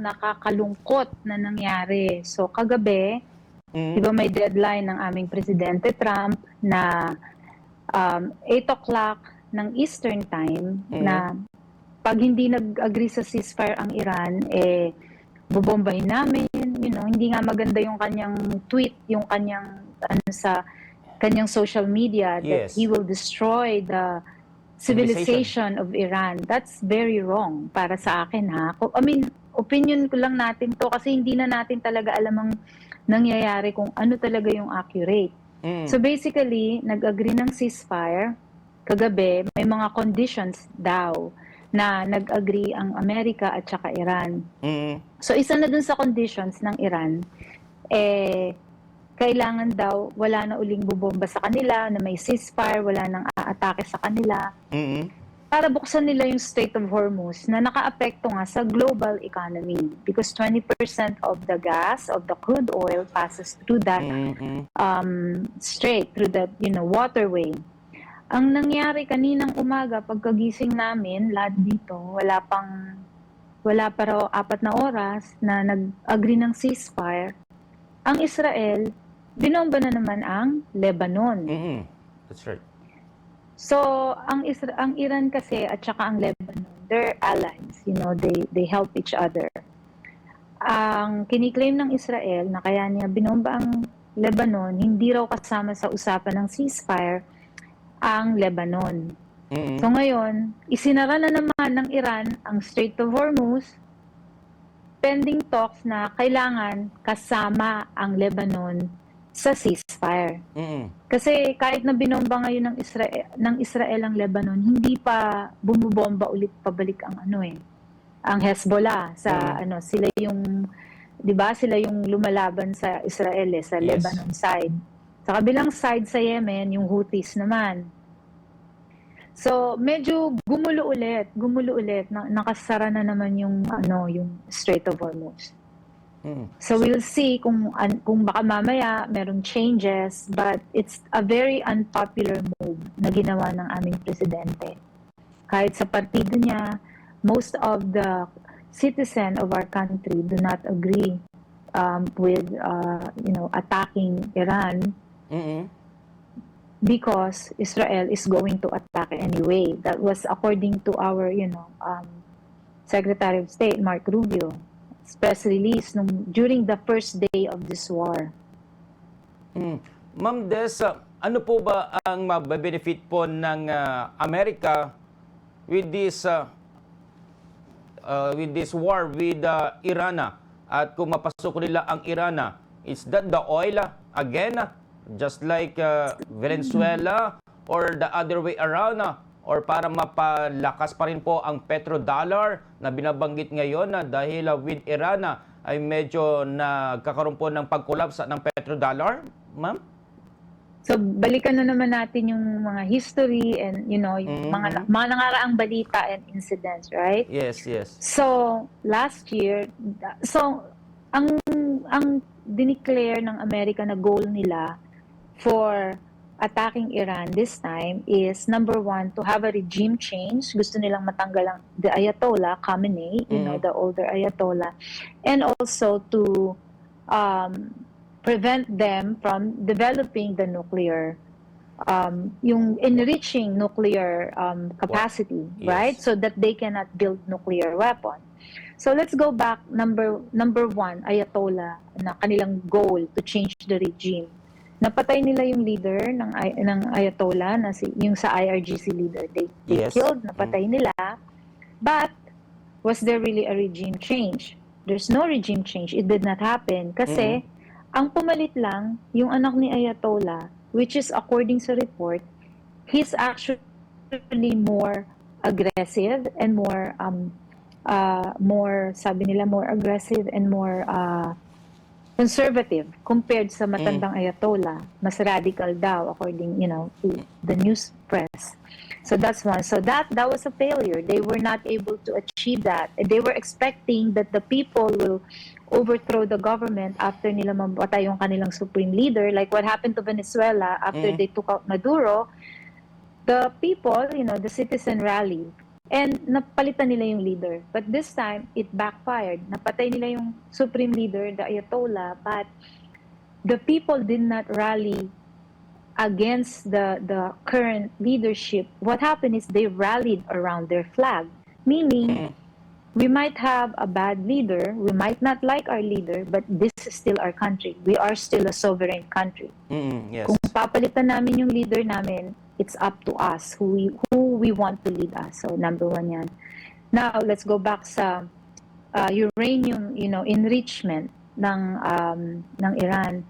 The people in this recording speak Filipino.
nakakalungkot na nangyari. So kagabi, di ba may deadline ng aming Presidente Trump na 8 o'clock ng Eastern Time na pag hindi nag-agree sa ceasefire ang Iran, bobombahin namin, hindi nga maganda yung kanyang tweet, yung kanyang sa kanyang social media that he will destroy the civilization of Iran. That's very wrong para sa akin, ha. I mean, opinion ko lang natin to kasi hindi na natin talaga alam ang nangyayari kung ano talaga yung accurate. So basically, nag-agree ng ceasefire kagabi, may mga conditions daw na nag-agree ang Amerika at saka Iran. So isa na dun sa conditions ng Iran, kailangan daw wala na uling bubomba sa kanila, na may ceasefire, wala nang aatake sa kanila. Para buksan nila yung Strait of Hormuz na nakaapekto nga sa global economy because 20% of the gas, of the crude oil passes through that strait, through that waterway. Ang nangyari kaninang umaga pagkagising namin, lahat dito, wala pa raw 4 na oras na nag-agree ng ceasefire. Ang Israel, binomba na naman ang Lebanon. That's right. So, ang Iran kasi at saka ang Lebanon, they're allies. They help each other. Ang kiniklaim ng Israel na kaya niya binomba ang Lebanon, hindi raw kasama sa usapan ng ceasefire ang Lebanon. So ngayon, isinara na naman ng Iran ang Strait of Hormuz, pending talks na kailangan kasama ang Lebanon sa ceasefire. Kasi kahit na binomba ngayon ng Israel ang Lebanon, hindi pa bumubomba ulit pabalik ang ang Hezbollah sa sila yung 'di ba sila yung lumalaban sa Israel sa Lebanon side. Sa kabilang side sa Yemen, yung Houthis naman. So, medyo gumulo ulit, nakasara na naman yung Strait of Hormuz. So we'll see kung baka mamaya merong changes, but it's a very unpopular move na ginawa ng aming presidente. Kahit sa partido niya, most of the citizen of our country do not agree with attacking Iran because Israel is going to attack anyway. That was according to our Secretary of State Mark Rubio. Press release during the first day of this war. Ma'am Des, ano po ba ang mabe-benefit po ng Amerika with this war with Iran? At kung mapasok nila ang Iran, is that the oil again, just like Venezuela, or the other way around? Or para mapalakas pa rin po ang petrodollar na binabanggit ngayon dahil with Iran ay medyo nagkakaroon po ng pag-collapse ng petrodollar, ma'am? So balikan na naman natin yung mga history and yung mga nangaraang balita and incidents, right? Yes. So last year, ang dineclare ng Amerika na goal nila for attacking Iran this time is, number 1, to have a regime change. Gusto nilang matanggal the Ayatollah Khamenei, the older Ayatollah, and also to prevent them from developing the nuclear, yung enriching nuclear capacity, right? So that they cannot build nuclear weapon. So let's go back, number 1, Ayatollah, na kanilang goal to change the regime. Napatay nila yung leader ng Ayatollah, yung sa IRGC leader. They killed, napatay nila. But, was there really a regime change? There's no regime change. It did not happen. Kasi, ang pumalit lang, yung anak ni Ayatollah, which is according sa report, he's actually more aggressive and more aggressive and more conservative compared sa matandang Ayatollah. Mas radical daw according to the news press. So that's one. So that was a failure. They were not able to achieve that. They were expecting that the people will overthrow the government after nila mamatay yung kanilang supreme leader, like what happened to Venezuela after they took out Maduro. The people, the citizen rallied And napalitan nila yung leader. But this time, it backfired. Napatay nila yung supreme leader, the Ayatollah, but the people did not rally against the current leadership. What happened is they rallied around their flag, meaning we might have a bad leader, we might not like our leader, but this is still our country. We are still a sovereign country. Yes. Kung papalitan namin yung leader namin, it's up to us who we want to lead us. So number one yan. Now, let's go back sa uranium, enrichment ng Iran.